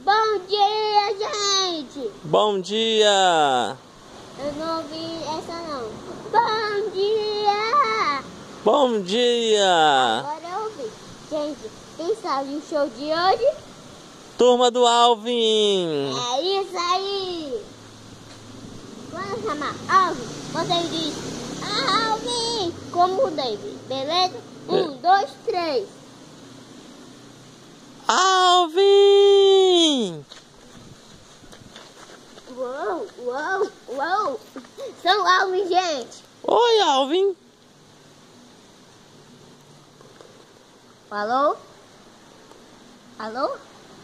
Bom dia, gente! Bom dia! Eu não ouvi essa não. Bom dia! Bom dia! Agora eu ouvi. Gente, quem sabe o show de hoje? Turma do Alvin! É isso aí! Quando chamar Alvin, você diz Alvin! Como o David, beleza? 1, 2, 3. Alvin! Uou, uou, uou! São Alvin, gente! Oi, Alvin! Alô? Alô?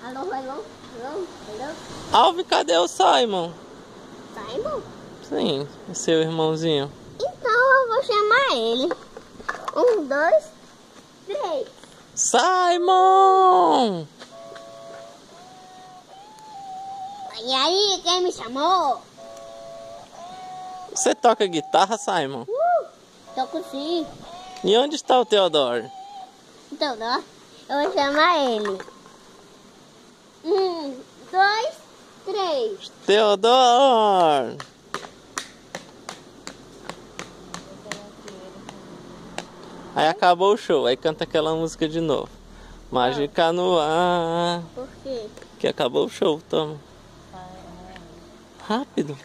Alô, alô? Alô? Alô? Alvin, cadê o Simon? Simon? Sim, seu irmãozinho. Então eu vou chamar ele. 1, 2, 3. Simon! E aí, quem me chamou? Você toca guitarra, Simon? Toco sim. E onde está o Theodore? Então, ó, eu vou chamar ele. 1, 2, 3. Theodore! Aí acabou o show, aí canta aquela música de novo. Mágica no ar. Por quê? Que acabou o show, toma. Rápido.